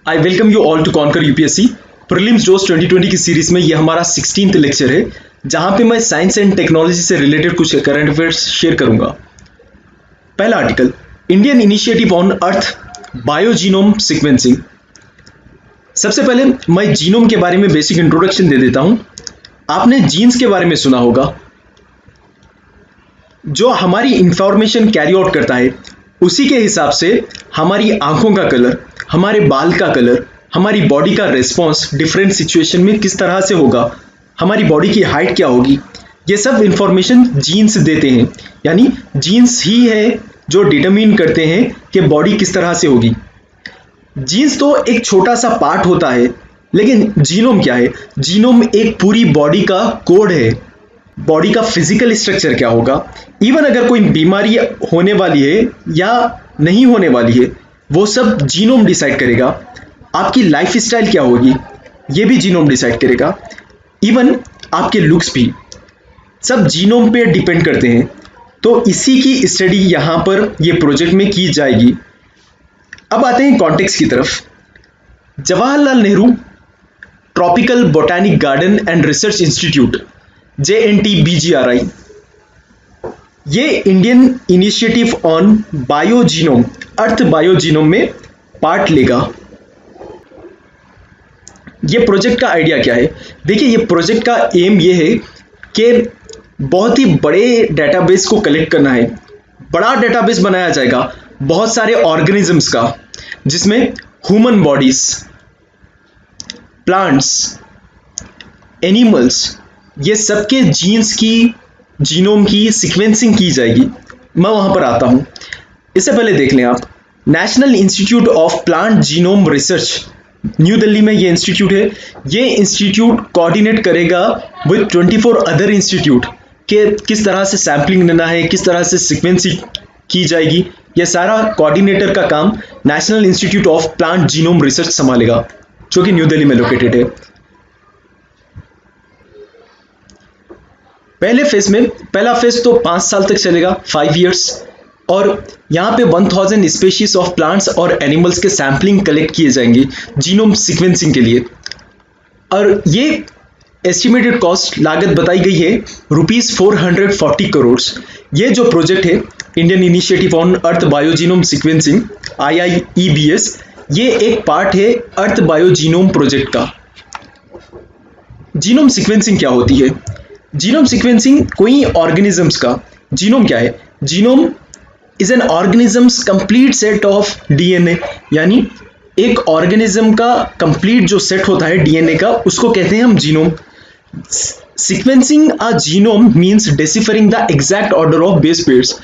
I welcome you all to conquer UPSC prelims जोश 2020 की series में ये हमारा 16th लेक्चर है जहां पे मैं साइंस एंड टेक्नोलॉजी से रिलेटेड कुछ करंट अफेयर्स शेयर करूंगा। पहला article, Indian initiative on Earth biogenome sequencing. सबसे पहले मैं जीनोम के बारे में बेसिक इंट्रोडक्शन दे देता हूं। आपने जीन्स के बारे में सुना होगा, जो हमारी इंफॉर्मेशन कैरी आउट करता है उसी के हिसाब से हमारी आंखों का कलर, हमारे बाल का कलर, हमारी बॉडी का रिस्पॉन्स डिफरेंट सिचुएशन में किस तरह से होगा, हमारी बॉडी की हाइट क्या होगी, ये सब इंफॉर्मेशन जीन्स देते हैं। यानी जीन्स ही है जो डिटरमिन करते हैं कि बॉडी किस तरह से होगी। जीन्स तो एक छोटा सा पार्ट होता है, लेकिन जीनोम क्या है? जीनोम एक पूरी बॉडी का कोड है। बॉडी का फिजिकल स्ट्रक्चर क्या होगा, इवन अगर कोई बीमारी होने वाली है या नहीं होने वाली है, वो सब जीनोम डिसाइड करेगा। आपकी लाइफ स्टाइल क्या होगी, ये भी जीनोम डिसाइड करेगा। इवन आपके लुक्स भी सब जीनोम पे डिपेंड करते हैं। तो इसी की स्टडी यहाँ पर ये प्रोजेक्ट में की जाएगी। अब आते हैं कॉन्टेक्स्ट की तरफ। Jawaharlal Nehru tropical botanic garden and research institute JNTBGRI, ये इंडियन इनिशिएटिव ऑन बायोजीनोम, अर्थ बायोजीनोम में पार्ट लेगा। ये प्रोजेक्ट का आइडिया क्या है? देखिए, ये प्रोजेक्ट का एम ये है कि बहुत ही बड़े डेटाबेस को कलेक्ट करना है। बड़ा डेटाबेस बनाया जाएगा बहुत सारे ऑर्गेनिजम्स का, जिसमें ह्यूमन बॉडीज, प्लांट्स, एनिमल्स, ये सबके जीन्स की, जीनोम की सीक्वेंसिंग की जाएगी। मैं वहां पर आता हूं। इससे पहले देख लें आप, national institute of plant genome research, new Delhi में ये इंस्टीट्यूट है। ये इंस्टीट्यूट कोऑर्डिनेट करेगा विद 24 अदर इंस्टीट्यूट के किस तरह से सैम्पलिंग लेना है, किस तरह से सीक्वेंसिंग की जाएगी। ये सारा कोऑर्डिनेटर का काम national institute of plant genome research संभालेगा, जो कि न्यू दिल्ली में लोकेटेड है। पहला फेज तो 5 साल तक चलेगा, 5 years, और यहाँ पे 1000 स्पेशीज ऑफ प्लांट्स और एनिमल्स के सैम्पलिंग कलेक्ट किए जाएंगे जीनोम सीक्वेंसिंग के लिए। और ये एस्टिमेटेड कॉस्ट लागत बताई गई है ₹440 करोड़। ये जो प्रोजेक्ट है, Indian initiative on Earth biogenome sequencing IIEBS, ये एक पार्ट है अर्थ बायोजीनोम प्रोजेक्ट का। जीनोम सीक्वेंसिंग क्या होती है? जीनोम सीक्वेंसिंग कोई ऑर्गेनिजम्स का जीनोम क्या है? Genome is an organism's complete set of DNA, यानी एक ऑर्गेनिज्म का कंप्लीट जो सेट होता है DNA का, उसको कहते हैं हम genome. Sequencing a genome means deciphering the exact order of base pairs.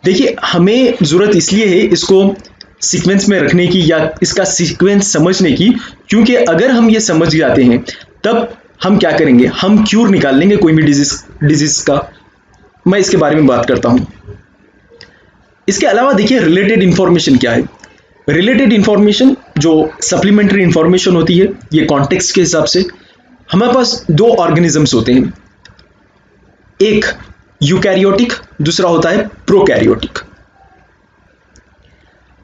देखिए, हमें जरूरत इसलिए है इसको सीक्वेंस में रखने की या इसका सीक्वेंस समझने की, क्योंकि अगर हम ये समझ जाते हैं तब हम क्या करेंगे, हम क्यूर निकाल लेंगे कोई भी डिजीज का। मैं इसके बारे में बात करता हूं। इसके अलावा देखिए, रिलेटेड इंफॉर्मेशन क्या है? रिलेटेड इंफॉर्मेशन जो सप्लीमेंट्री इंफॉर्मेशन होती है, ये कॉन्टेक्स्ट के हिसाब से हमारे पास 2 ऑर्गेनिजम्स होते हैं, एक यूकैरियोटिक, दूसरा होता है प्रोकैरियोटिक।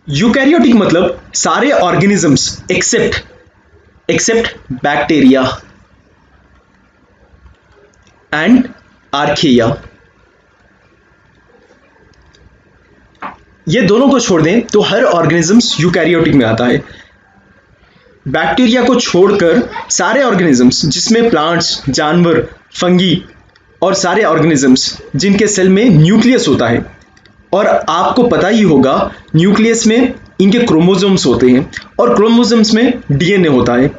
यूकैरियोटिक मतलब सारे organisms except bacteria and archaea, ये दोनों को छोड़ दें तो हर ऑर्गेनिजम्स यूकैरियोटिक में आता है। बैक्टीरिया को छोड़कर सारे ऑर्गेनिजम्स, जिसमें प्लांट्स, जानवर, फंगी और सारे ऑर्गेनिजम्स जिनके सेल में न्यूक्लियस होता है, और आपको पता ही होगा न्यूक्लियस में इनके क्रोमोसोम्स होते हैं और क्रोमोसोम्स में DNA होता है।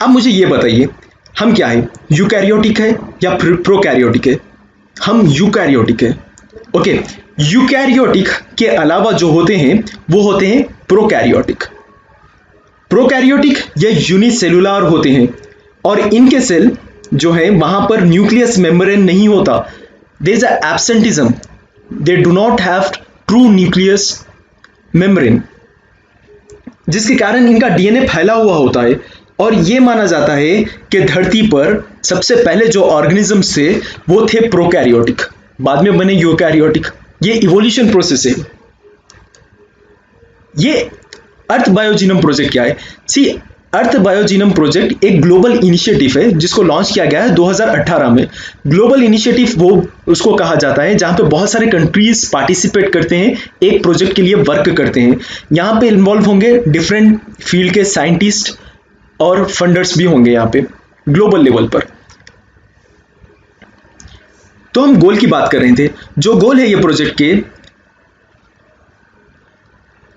अब मुझे ये बताइए, हम क्या है, यूकैरियोटिक है या प्रोकैरियोटिक है? हम यूकैरियोटिक है। ओके, यूकैरियोटिक के अलावा जो होते हैं वो होते हैं प्रोकैरियोटिक। प्रोकैरियोटिक ये यूनिसेलुलर होते हैं और इनके सेल जो है वहां पर न्यूक्लियस मेम्ब्रेन नहीं होता। There is a absenteeism, they do not have true nucleus membrane, जिसके कारण इनका DNA फैला हुआ होता है। और ये माना जाता है कि धरती पर सबसे पहले जो ऑर्गेनिजम्स थे वो थे प्रोकैरियोटिक, बाद में बने यूकैरियोटिक। ये इवोल्यूशन प्रोसेस है। ये अर्थ बायोजीनोम प्रोजेक्ट क्या है? सी, अर्थ बायोजीनोम प्रोजेक्ट एक ग्लोबल इनिशिएटिव है जिसको लॉन्च किया गया है 2018 में। ग्लोबल इनिशिएटिव वो उसको कहा जाता है जहां पे बहुत सारे कंट्रीज पार्टिसिपेट करते हैं, एक प्रोजेक्ट के लिए वर्क करते हैं। यहाँ पे इन्वॉल्व होंगे डिफरेंट फील्ड के साइंटिस्ट और फंडर्स भी होंगे यहाँ पे ग्लोबल लेवल पर। तो हम गोल की बात कर रहे थे। जो गोल है ये प्रोजेक्ट के,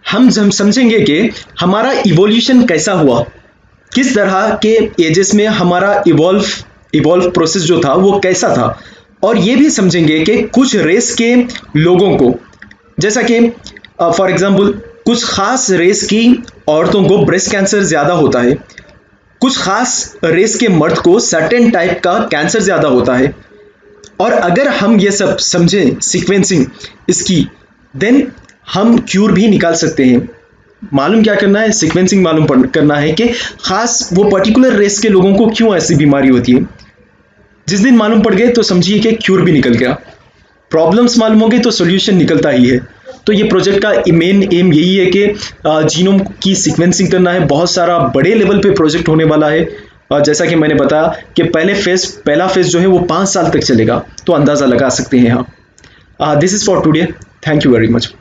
हम समझेंगे कि हमारा इवोल्यूशन कैसा हुआ, किस तरह के एजेस में हमारा इवॉल्व प्रोसेस जो था वो कैसा था, और ये भी समझेंगे कि कुछ रेस के लोगों को, जैसा कि फॉर एग्जांपल कुछ खास रेस की औरतों को ब्रेस्ट कैंसर ज़्यादा होता है, कुछ खास रेस के मर्द को सर्टेन टाइप का कैंसर ज़्यादा होता है। और अगर हम ये सब समझें सीक्वेंसिंग इसकी, देन हम क्यूर भी निकाल सकते हैं। मालूम क्या करना है? सीक्वेंसिंग मालूम करना है कि खास वो पर्टिकुलर रेस के लोगों को क्यों ऐसी बीमारी होती है। जिस दिन मालूम पड़ गए तो समझिए कि क्यूर भी निकल गया। प्रॉब्लम्स मालूम हो गए तो सोल्यूशन निकलता ही है। तो ये प्रोजेक्ट का मेन एम यही है कि जीनोम की सीक्वेंसिंग करना है। बहुत सारा बड़े लेवल पे प्रोजेक्ट होने वाला है, और जैसा कि मैंने बताया कि पहला फेज जो है वो 5 साल तक चलेगा, तो अंदाज़ा लगा सकते हैं आप। This is for today, thank you very much.